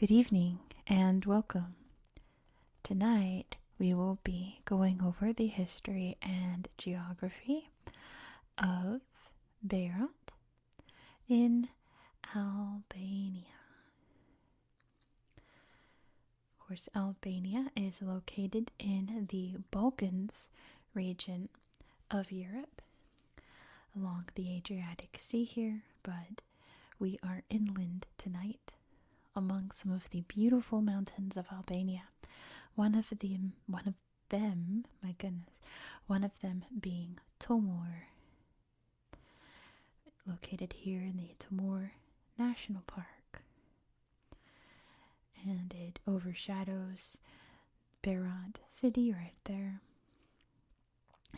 Good evening and welcome. Tonight we will be going over the history and geography of Berat in Albania. Of course, Albania is located in the Balkans region of Europe along the Adriatic Sea here, but we are inland tonight among some of the beautiful mountains of Albania. One of them, my goodness, one of them being Tomorr, located here in the Tomorr National Park. And it overshadows Berat city right there.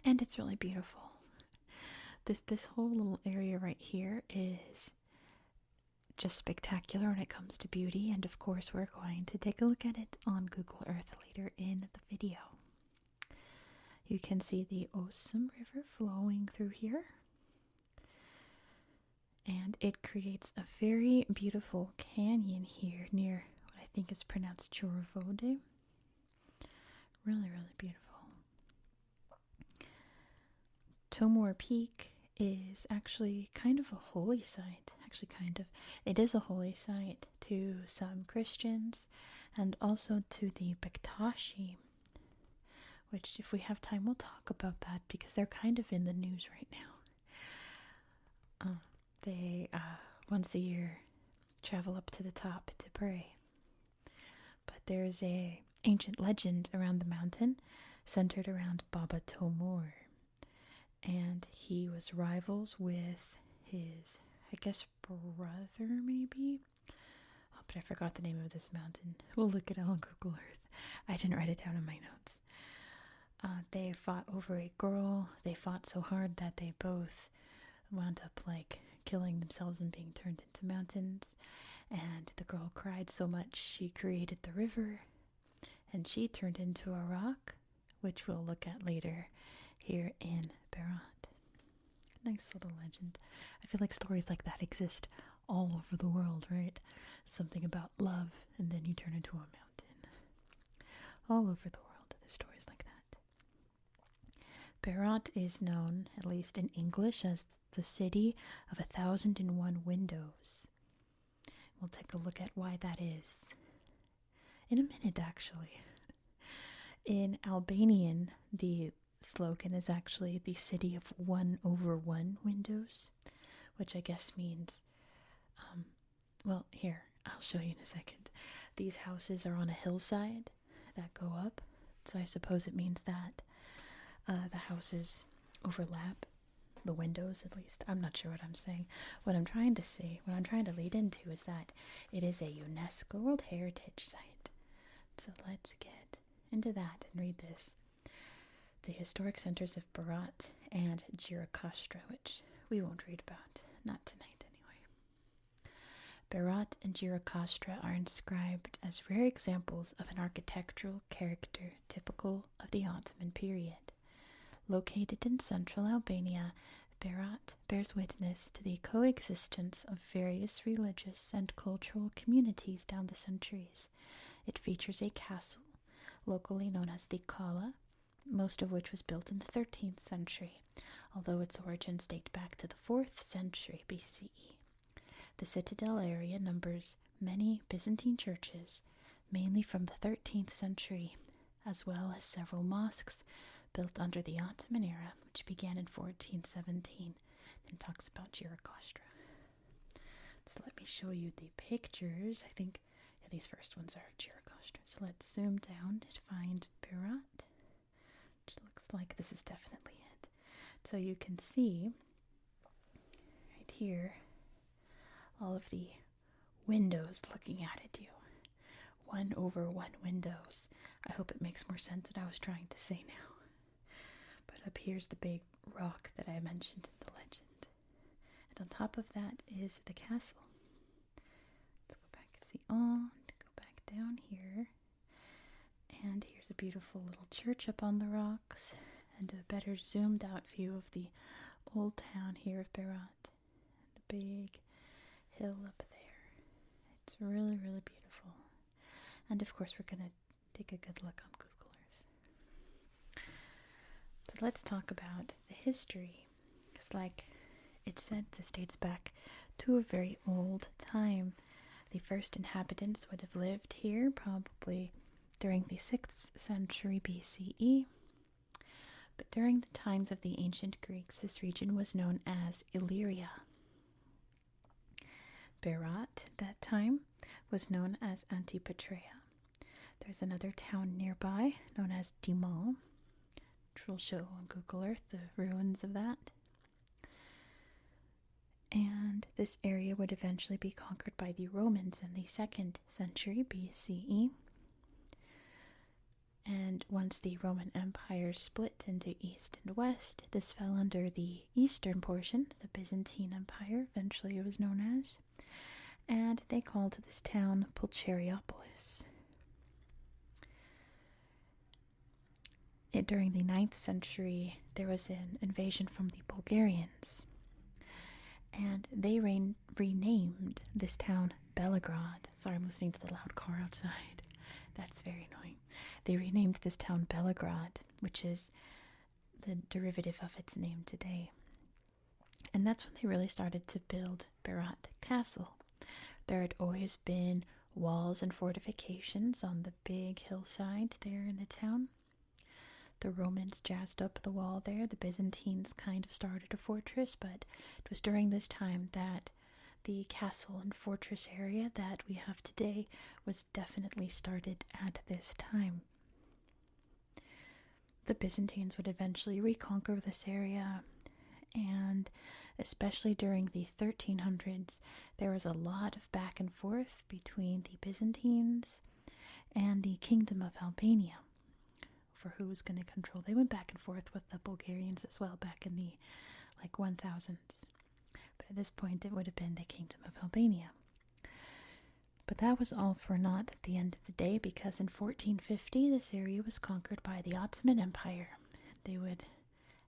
And it's really beautiful. This whole little area right here is just spectacular when it comes to beauty, and of course we're going to take a look at it on Google Earth later in the video. You can see the Osumi River flowing through here, and it creates a very beautiful canyon here near what I think is pronounced Chorovode. Really, really beautiful. Tomorr Peak is actually kind of a holy site. It is a holy site to some Christians and also to the Bektashi, which if we have time we'll talk about that because they're kind of in the news right now. They once a year travel up to the top to pray. But there's a ancient legend around the mountain centered around Baba Tomorr, and he was rivals with his, I guess, brother maybe? Oh, but I forgot the name of this mountain. We'll look it up on Google Earth. I didn't write it down in my notes. They fought over a girl. They fought so hard that they both wound up killing themselves and being turned into mountains. And the girl cried so much she created the river, and she turned into a rock, which we'll look at later here in Berat. Nice little legend. I feel like stories like that exist all over the world, right? Something about love, and then you turn into a mountain. All over the world, there's stories like that. Berat is known, at least in English, as the city of 1,001 windows. We'll take a look at why that is in a minute, actually. In Albanian, the slogan is actually the city of 1/1 windows, which I guess means, well, here, I'll show you in a second. These houses are on a hillside that go up, so I suppose it means that the houses overlap the windows, at least. I'm not sure what I'm saying. What I'm trying to lead into is that it is a UNESCO World Heritage Site. So let's get into that and read this. The historic centers of Berat and Gjirokastra, which we won't read about, not tonight anyway. Berat and Gjirokastra are inscribed as rare examples of an architectural character typical of the Ottoman period. Located in central Albania, Berat bears witness to the coexistence of various religious and cultural communities down the centuries. It features a castle, locally known as the Kala, most of which was built in the 13th century, although its origins date back to the 4th century BCE. The citadel area numbers many Byzantine churches, mainly from the 13th century, as well as several mosques built under the Ottoman era, which began in 1417. Then talks about Gjirokastra. So let me show you the pictures. I think these first ones are of Gjirokastra. So let's zoom down to find Berat. Which looks like this is definitely it. So you can see right here all of the windows looking out at you. 1/1 windows. I hope it makes more sense what I was trying to say now. But up here's the big rock that I mentioned in the legend. And on top of that is the castle. Let's go back and see on. Go back down here. And here's a beautiful little church up on the rocks and a better zoomed out view of the old town here of Berat. The big hill up there. It's really, really beautiful. And of course, we're going to take a good look on Google Earth. So let's talk about the history. Because like it said, this dates back to a very old time. The first inhabitants would have lived here probably during the 6th century BCE. But during the times of the ancient Greeks, this region was known as Illyria. Berat, that time, was known as Antipatrea. There's another town nearby known as Tomorr, which will show on Google Earth the ruins of that. And this area would eventually be conquered by the Romans in the 2nd century BCE. And once the Roman Empire split into East and West, this fell under the eastern portion, the Byzantine Empire, eventually it was known as, and they called this town Pulcheriopolis. During the 9th century, there was an invasion from the Bulgarians, and they renamed this town Belgrade. Sorry, I'm listening to the loud car outside. That's very annoying. They renamed this town Belgrade, which is the derivative of its name today. And that's when they really started to build Berat Castle. There had always been walls and fortifications on the big hillside there in the town. The Romans jazzed up the wall there. The Byzantines kind of started a fortress, but it was during this time that the castle and fortress area that we have today was definitely started at this time. The Byzantines would eventually reconquer this area, and especially during the 1300s, there was a lot of back and forth between the Byzantines and the Kingdom of Albania for who was going to control. They went back and forth with the Bulgarians as well back in the 1000s. But at this point, it would have been the Kingdom of Albania. But that was all for naught at the end of the day, because in 1450, this area was conquered by the Ottoman Empire. They would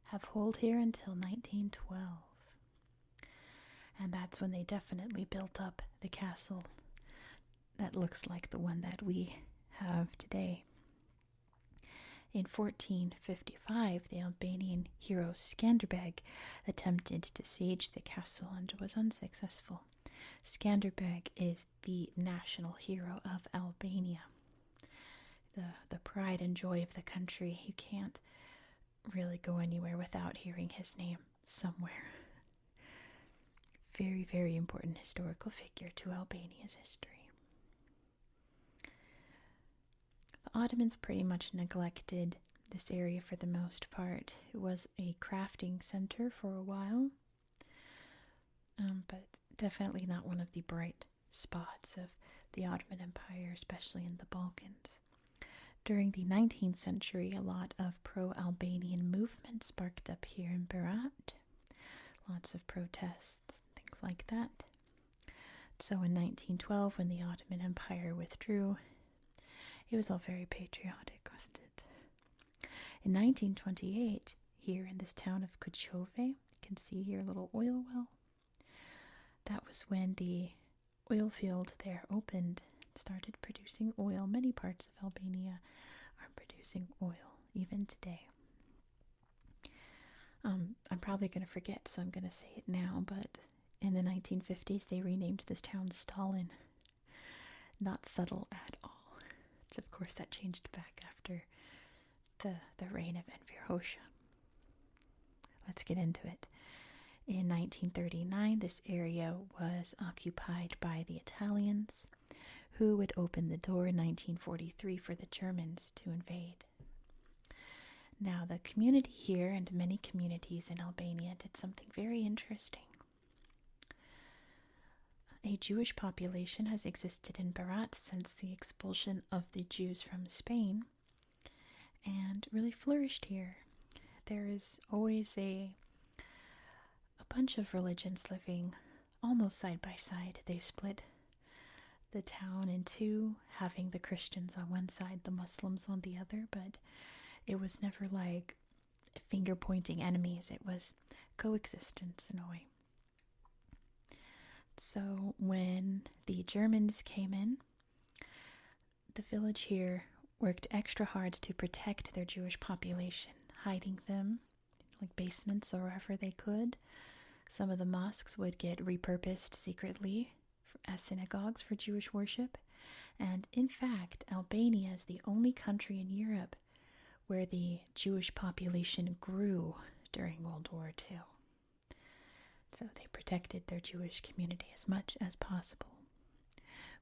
have hold here until 1912. And that's when they definitely built up the castle that looks like the one that we have today. In 1455, the Albanian hero Skanderbeg attempted to siege the castle and was unsuccessful. Skanderbeg is the national hero of Albania, the pride and joy of the country. You can't really go anywhere without hearing his name somewhere. Very, very important historical figure to Albania's history. The Ottomans pretty much neglected this area for the most part. It was a crafting center for a while, but definitely not one of the bright spots of the Ottoman Empire, especially in the Balkans. During the 19th century, a lot of pro-Albanian movements sparked up here in Berat. Lots of protests, things like that. So in 1912, when the Ottoman Empire withdrew, it was all very patriotic, wasn't it? In 1928, here in this town of Kochove, you can see here a little oil well. That was when the oil field there opened, started producing oil. Many parts of Albania are producing oil, even today. I'm probably going to forget, so I'm going to say it now, but in the 1950s, they renamed this town Stalin. Not subtle at all. Of course, that changed back after the reign of Enver Hoxha. Let's get into it. In 1939, this area was occupied by the Italians, who would open the door in 1943 for the Germans to invade. Now, the community here and many communities in Albania did something very interesting. A Jewish population has existed in Berat since the expulsion of the Jews from Spain and really flourished here. There is always a bunch of religions living almost side by side. They split the town in two, having the Christians on one side, the Muslims on the other, but it was never like finger-pointing enemies. It was coexistence in a way. So when the Germans came in, the village here worked extra hard to protect their Jewish population, hiding them like basements or wherever they could. Some of the mosques would get repurposed secretly as synagogues for Jewish worship. And in fact, Albania is the only country in Europe where the Jewish population grew during World War II. So they protected their Jewish community as much as possible,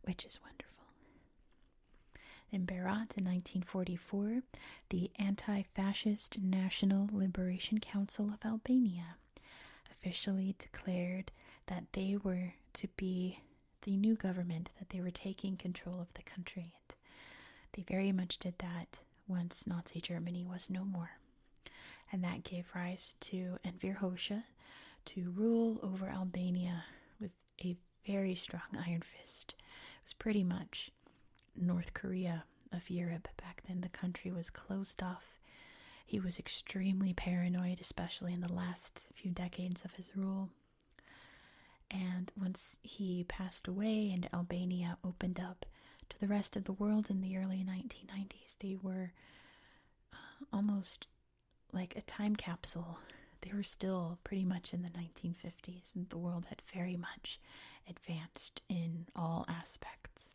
which is wonderful. In Berat in 1944, the Anti-Fascist National Liberation Council of Albania officially declared that they were to be the new government, that they were taking control of the country. And they very much did that once Nazi Germany was no more. And that gave rise to Enver Hoxha to rule over Albania with a very strong iron fist. It was pretty much North Korea of Europe back then. The country was closed off. He was extremely paranoid, especially in the last few decades of his rule. And once he passed away and Albania opened up to the rest of the world in the early 1990s, they were almost like a time capsule. They were still pretty much in the 1950s, and the world had very much advanced in all aspects,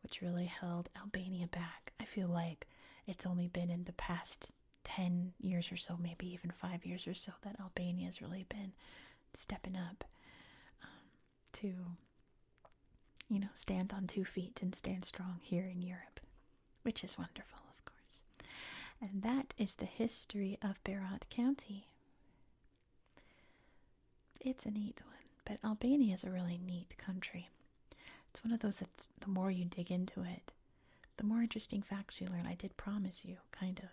which really held Albania back. I feel like it's only been in the past 10 years or so, maybe even 5 years or so, that Albania has really been stepping up to, stand on 2 feet and stand strong here in Europe, which is wonderful, of course. And that is the history of Berat County. It's a neat one, but Albania is a really neat country. It's one of those that the more you dig into it, the more interesting facts you learn. I did promise you, kind of,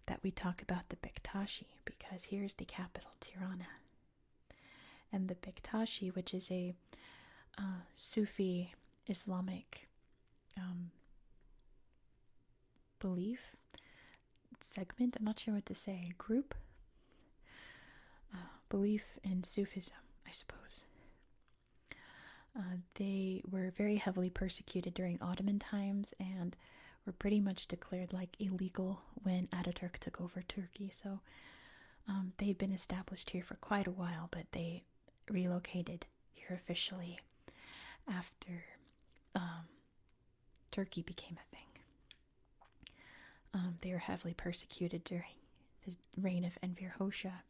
that we talk about the Bektashi, because here's the capital, Tirana. And the Bektashi, which is a Sufi Islamic belief segment, I'm not sure what to say, group, belief in Sufism, I suppose. They were very heavily persecuted during Ottoman times and were pretty much declared like illegal when Ataturk took over Turkey. So they'd been established here for quite a while, but they relocated here officially after Turkey became a thing. They were heavily persecuted during the reign of Enver Hoxha,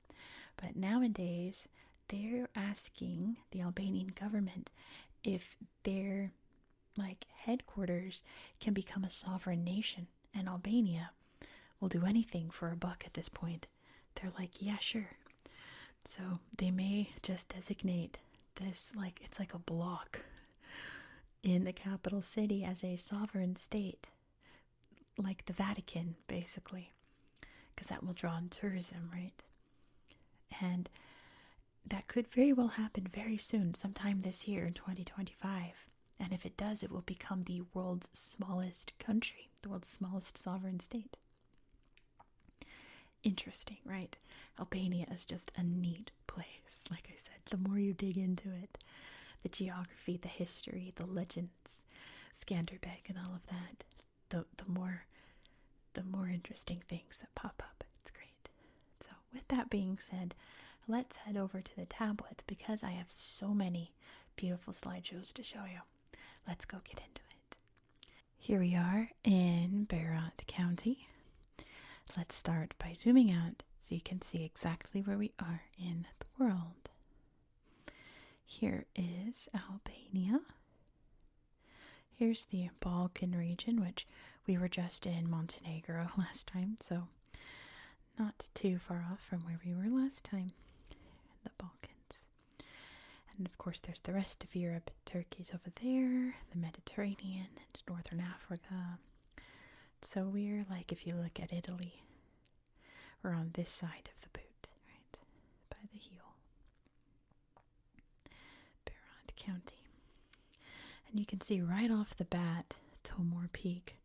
but nowadays they're asking the Albanian government if their headquarters can become a sovereign nation, and Albania will do anything for a buck at this point. They're like, yeah, sure. So they may just designate this, it's like a block in the capital city as a sovereign state, like the Vatican, basically, because that will draw in tourism, right? And that could very well happen very soon, sometime this year in 2025. And if it does, it will become the world's smallest country, the world's smallest sovereign state. Interesting, right? Albania is just a neat place. Like I said, the more you dig into it, the geography, the history, the legends, Skanderbeg and all of that, the more interesting things that pop up. It's great. So with that being said, let's head over to the tablet because I have so many beautiful slideshows to show you. Let's go get into it. Here we are in Berat County. Let's start by zooming out so you can see exactly where we are in the world. Here is Albania. Here's the Balkan region, which we were just in Montenegro last time, so not too far off from where we were last time, the Balkans. And of course there's the rest of Europe. Turkey's over there, the Mediterranean, and Northern Africa. So we're if you look at Italy, we're on this side of the boot, right, by the heel. Berat County. And you can see right off the bat, Tomorr Peak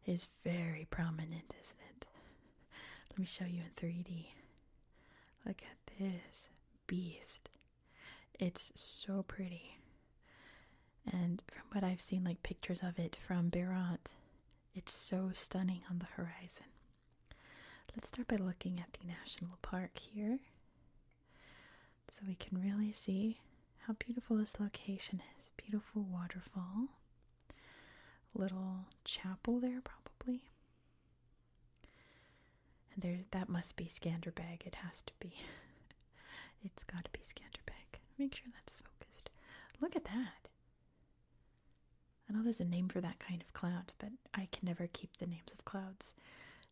is very prominent, isn't it? Let me show you in 3D. Look at this beast. It's so pretty. And from what I've seen, pictures of it from Berat, It's so stunning on the horizon. Let's start by looking at the national park here so we can really see how beautiful this location is. Beautiful waterfall. Little chapel there, probably. And there, that must be Skanderbeg. It has to be. It's got to be Skanderbeg. Make sure that's focused. Look at that. I know there's a name for that kind of cloud, but I can never keep the names of clouds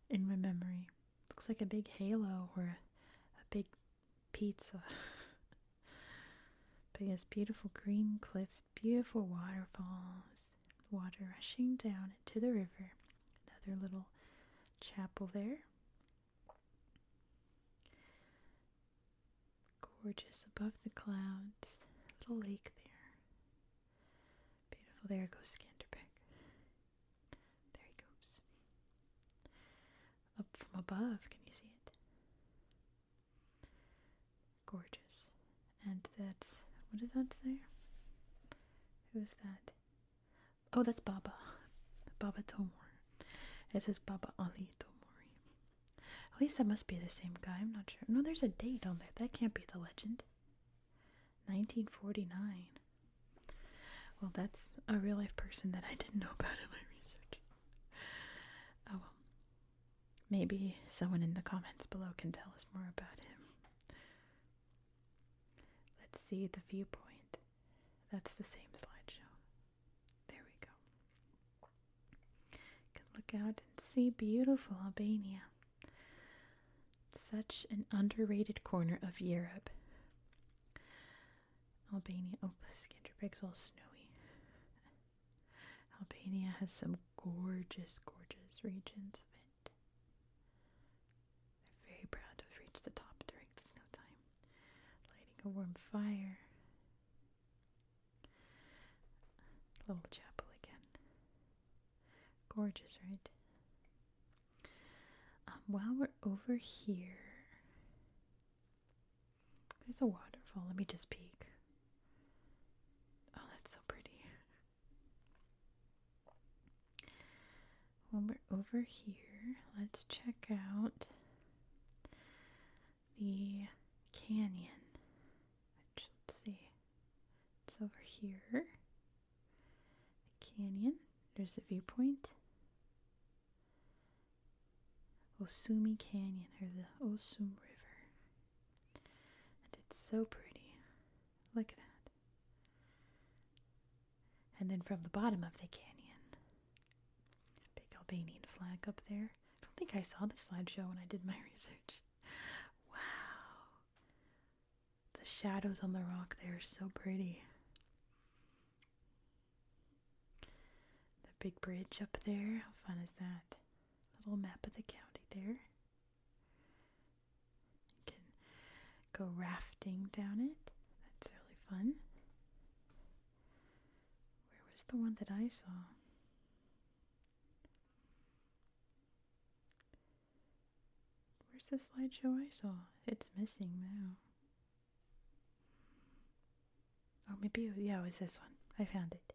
in my memory. Looks like a big halo or a big pizza. But yes, beautiful green cliffs, beautiful waterfalls, water rushing down into the river. Another little chapel there. Gorgeous above the clouds. Little lake there. Beautiful. There goes Skanderbeg. There he goes. Up from above, can you see it? Gorgeous. And that's, what does that say? Who's that? Oh, that's Baba. Baba Tomorr. It says Baba Ali Tomori. At least that must be the same guy. I'm not sure. No, there's a date on there. That can't be the legend. 1949. Well, that's a real life person that I didn't know about in my research. Oh well. Maybe someone in the comments below can tell us more about him. Let's see the viewpoint. That's the same slideshow. There we go. You can look out and see beautiful Albania. Such an underrated corner of Europe. Albania. Oh, Skanderbeg's all snowy. Albania has some gorgeous, gorgeous regions of it. They're very proud to have reached the top during the snow time. Lighting a warm fire. Little chapel again. Gorgeous, right? While we're over here, there's a waterfall. Let me just peek. Oh, that's so pretty. While we're over here, let's check out the canyon. Which, let's see. It's over here. The canyon. There's a viewpoint. Osumi Canyon, or the Osum River. And it's so pretty. Look at that. And then from the bottom of the canyon, big Albanian flag up there. I don't think I saw the slideshow when I did my research. Wow. The shadows on the rock there are so pretty. The big bridge up there. How fun is that? Little map of the county there. You can go rafting down it. That's really fun. Where was the one that I saw? Where's the slideshow I saw? It's missing now. Oh, maybe, yeah, it was this one. I found it.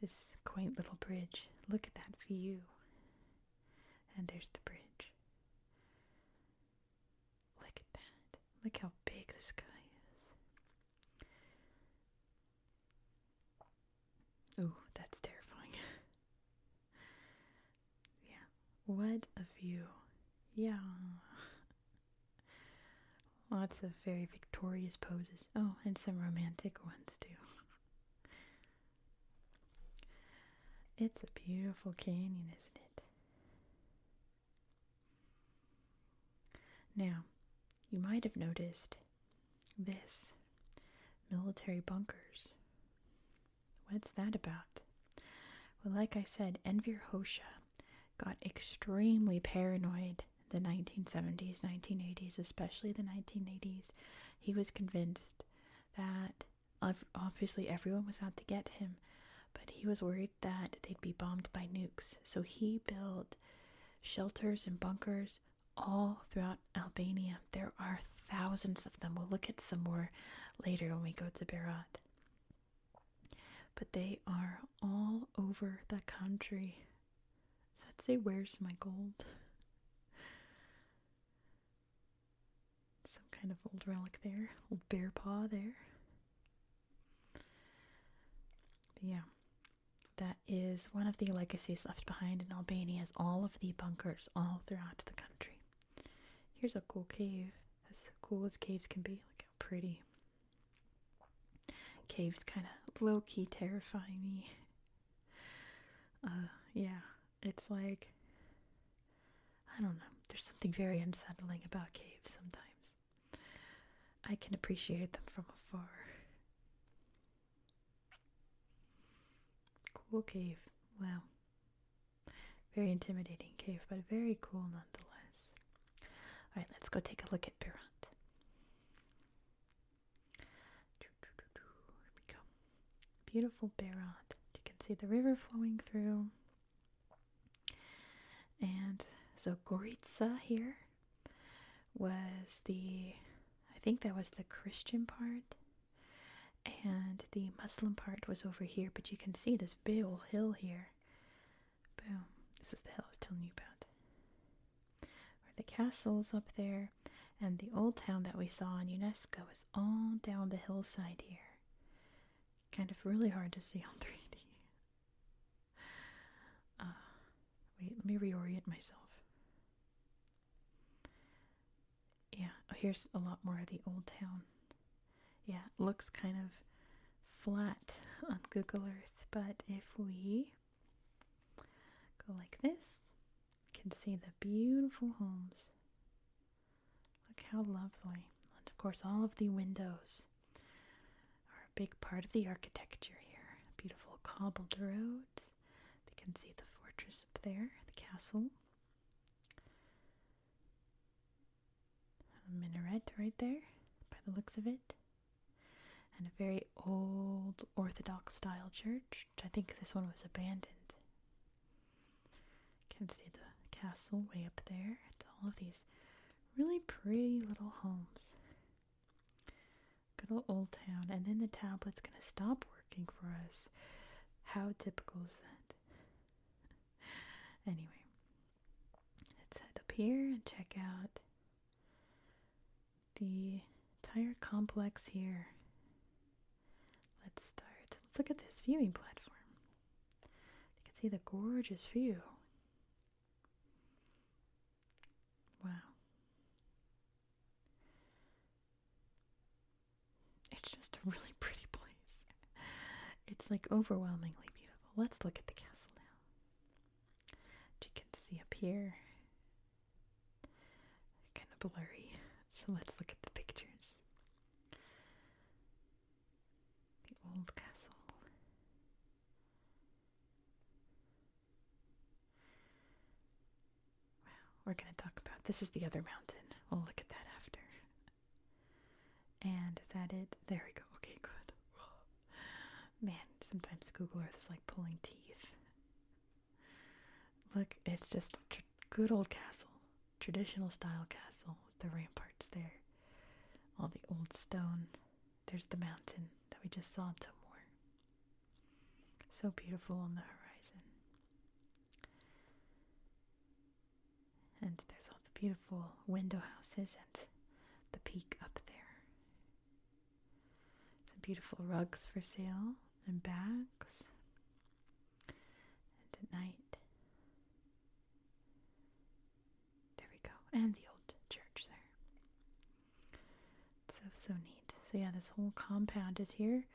This quaint little bridge. Look at that view. And there's the bridge. Look at that. Look how big the sky is. Ooh, that's terrifying. Yeah. What a view. Yeah. Lots of very victorious poses. Oh, and some romantic ones too. It's a beautiful canyon, isn't it? Now, you might have noticed this military bunkers. What's that about? Well, like I said, Enver Hoxha got extremely paranoid in the 1970s, 1980s, especially the 1980s. He was convinced that obviously everyone was out to get him, but he was worried that they'd be bombed by nukes. So he built shelters and bunkers all throughout Albania. There are thousands of them. We'll look at some more later when we go to Berat. But they are all over the country. Does that say, "Where's my gold"? Some kind of old relic there. Old bear paw there. But yeah. That is one of the legacies left behind in Albania, is all of the bunkers all throughout the country. Here's a cool cave. As cool as caves can be. Look how pretty. Caves kind of low-key terrify me. Yeah, it's like, I don't know. There's something very unsettling about caves sometimes. I can appreciate them from afar. Cool cave. Wow. Very intimidating cave, but very cool nonetheless. Alright, let's go take a look at Berat. Here we go. Beautiful Berat. You can see the river flowing through. And so Goritsa here was I think that was the Christian part. And the Muslim part was over here, but you can see this big old hill here. Boom. This is the hill I was telling you about. Where the castle's up there, and the old town that we saw on UNESCO is all down the hillside here. Kind of really hard to see on 3D. Wait, let me reorient myself. Yeah, oh, here's a lot more of the old town. Yeah, it looks kind of flat on Google Earth, but if we go like this, you can see the beautiful homes. Look how lovely. And of course, all of the windows are a big part of the architecture here. Beautiful cobbled roads. You can see the fortress up there, the castle. A minaret right there, by the looks of it. And a very old Orthodox style church. I think this one was abandoned. You can see the castle way up there, and all of these really pretty little homes. Good old town. And then the tablet's gonna stop working for us. How typical is that? Anyway, let's head up here and check out the entire complex here. Let's start. Let's look at this viewing platform. You can see the gorgeous view. Wow. It's just a really pretty place. It's like overwhelmingly beautiful. Let's look at the castle now. You can see up here. Kind of blurry. So let's look at the pictures. The old castle. Wow, we're going to talk about, this is the other mountain. We'll look at that after. And is that it? There we go. Okay, good. Man, sometimes Google Earth is like pulling teeth. Look, it's just a good old castle. Traditional style castle with the ramparts there. All the old stone. There's the mountain that we just saw, Tomorr. So beautiful on the horizon. And there's all the beautiful window houses and the peak up there. Some beautiful rugs for sale and bags. And at night, there we go. And the old church there. So neat. So yeah, this whole compound is here.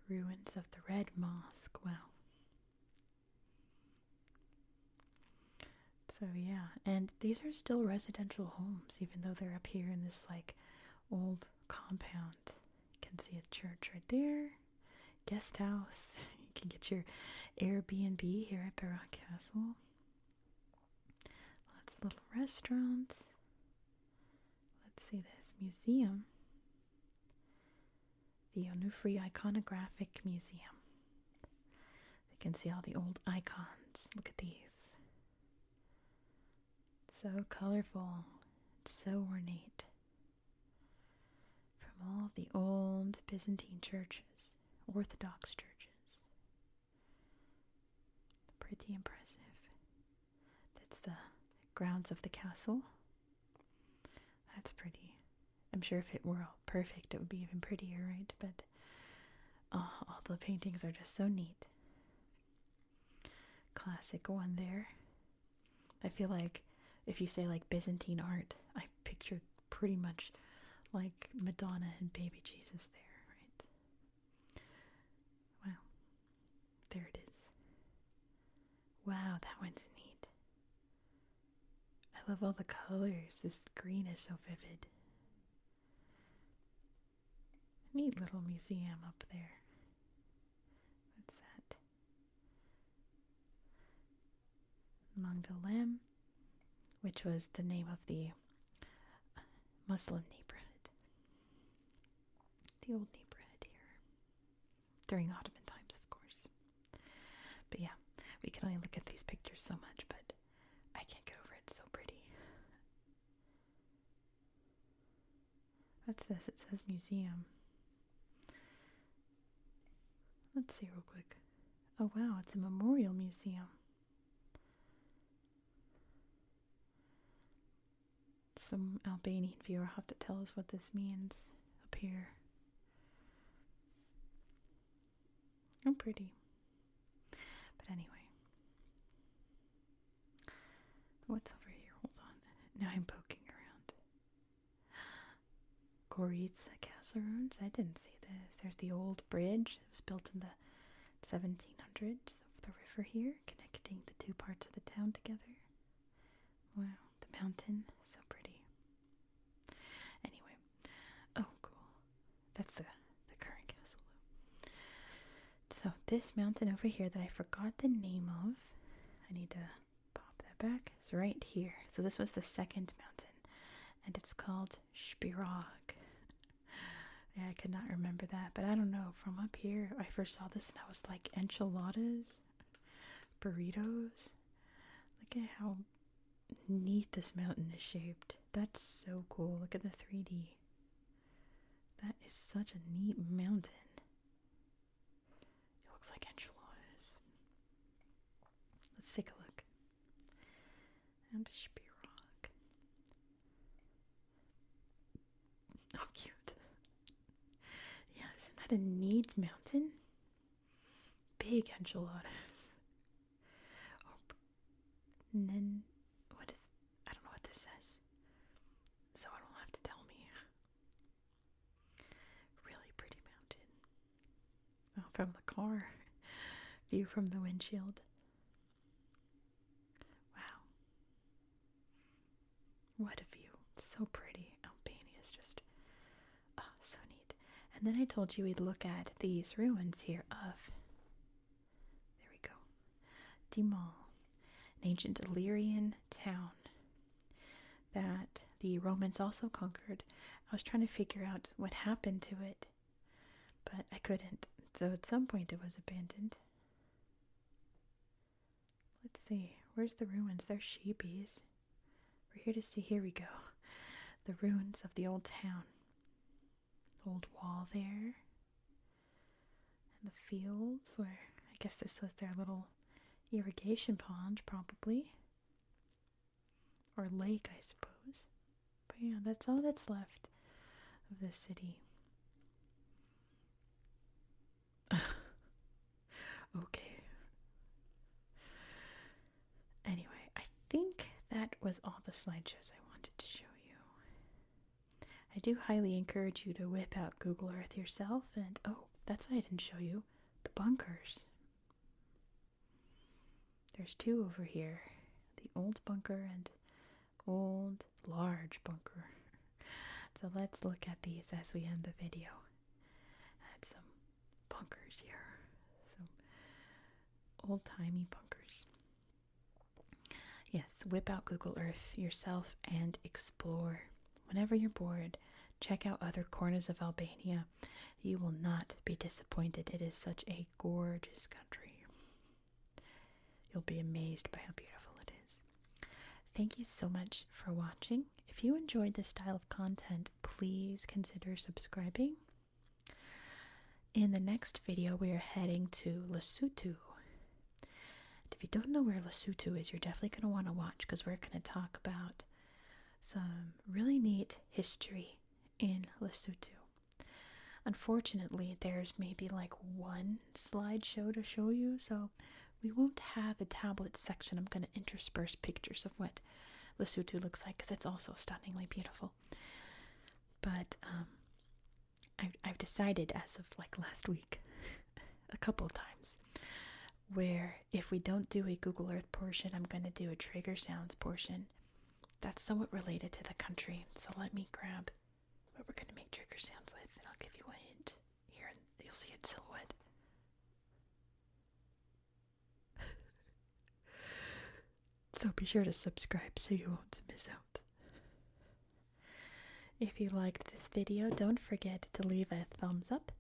Ruins of the Red Mosque. Wow. So yeah, and these are still residential homes, even though they're up here in this like old compound. You can see a church right there. Guest house. You can get your Airbnb here at Berat Castle. Lots of little restaurants. Let's see this museum. The Onufri Iconographic Museum. You can see all the old icons. Look at these. So colorful. So ornate. From all the old Byzantine churches. Orthodox churches. Pretty impressive. grounds of the castle. That's pretty. I'm sure if it were all perfect, it would be even prettier, right? But all the paintings are just so neat. Classic one there. I feel like if you say like Byzantine art, I picture pretty much like Madonna and baby Jesus there, right? Wow. There it is. Wow, that one's neat. I love all the colors. This green is so vivid. Neat little museum up there. What's that? Mangalem, which was the name of the Muslim neighborhood. The old neighborhood here. During Ottoman times, of course. But yeah, we can only look at these pictures so much, but I can't get over it. It's so pretty. What's this? It says museum. Let's see real quick. Oh wow, it's a memorial museum. Some Albanian viewer will have to tell us what this means up here. Oh, pretty. But anyway. What's over here? Hold on. Now I'm poking around. Goritsa Castle ruins? I didn't see this. There's the old bridge. It was built in the 1700s over the river here, connecting the two parts of the town together. Wow, the mountain. So pretty. Anyway. Oh, cool. That's the current castle. So this mountain over here that I forgot the name of, I need to pop that back, is right here. So this was the second mountain, and it's called Shpirag. Yeah, I could not remember that, but I don't know. From up here, I first saw this and I was like, enchiladas, burritos. Look at how neat this mountain is shaped. That's so cool. Look at the 3D. That is such a neat mountain. It looks like enchiladas. Let's take a look. And Shpirag. Oh, cute. Yeah, isn't that a neat mountain? Big enchiladas. Oh, and then, what is, I don't know what this says. Someone will have to tell me. Really pretty mountain. Oh, from the car. View from the windshield. Wow. What a view. It's so pretty. Albania is just, so neat. And then I told you we'd look at these ruins here of, there we go, Tomorr, an ancient Illyrian town that the Romans also conquered. I was trying to figure out what happened to it, but I couldn't. So at some point it was abandoned. Let's see. Where's the ruins? They're sheepies. We're here to see. Here we go. The ruins of the old town. Old wall there. And the fields where, I guess this was their little irrigation pond, probably. Or lake, I suppose. But yeah, that's all that's left of the city. Okay. Anyway, I think that was all the slideshows I wanted to show you. I do highly encourage you to whip out Google Earth yourself, and oh, that's what I didn't show you, the bunkers. There's two over here, the old bunker and old large bunker. So let's look at these as we end the video. Add some bunkers here, some old-timey bunkers. Yes, whip out Google Earth yourself and explore. Whenever you're bored, check out other corners of Albania. You will not be disappointed. It is such a gorgeous country. You'll be amazed by how beautiful it is. Thank you so much for watching. If you enjoyed this style of content, please consider subscribing. In the next video, we are heading to Lesotho if you don't know where Lesotho is, you're definitely going to want to watch, because we're going to talk about some really neat history in Lesotho. Unfortunately, there's maybe like one slideshow to show you, so we won't have a tablet section. I'm going to intersperse pictures of what Lesotho looks like, because it's also stunningly beautiful. But I've decided as of like last week, a couple of times, where if we don't do a Google Earth portion, I'm going to do a trigger sounds portion that's somewhat related to the country. So let me grab what we're going to make trigger sounds with, and I'll give you a hint here, and you'll see it silhouette. So be sure to subscribe so you won't miss out. If you liked this video, don't forget to leave a thumbs up.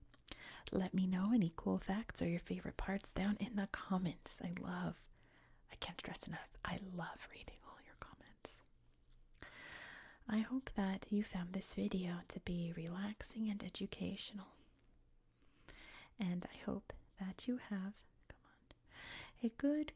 Let me know any cool facts or your favorite parts down in the comments. I can't stress enough, I love reading all your comments. I hope that you found this video to be relaxing and educational. And I hope that you have, a good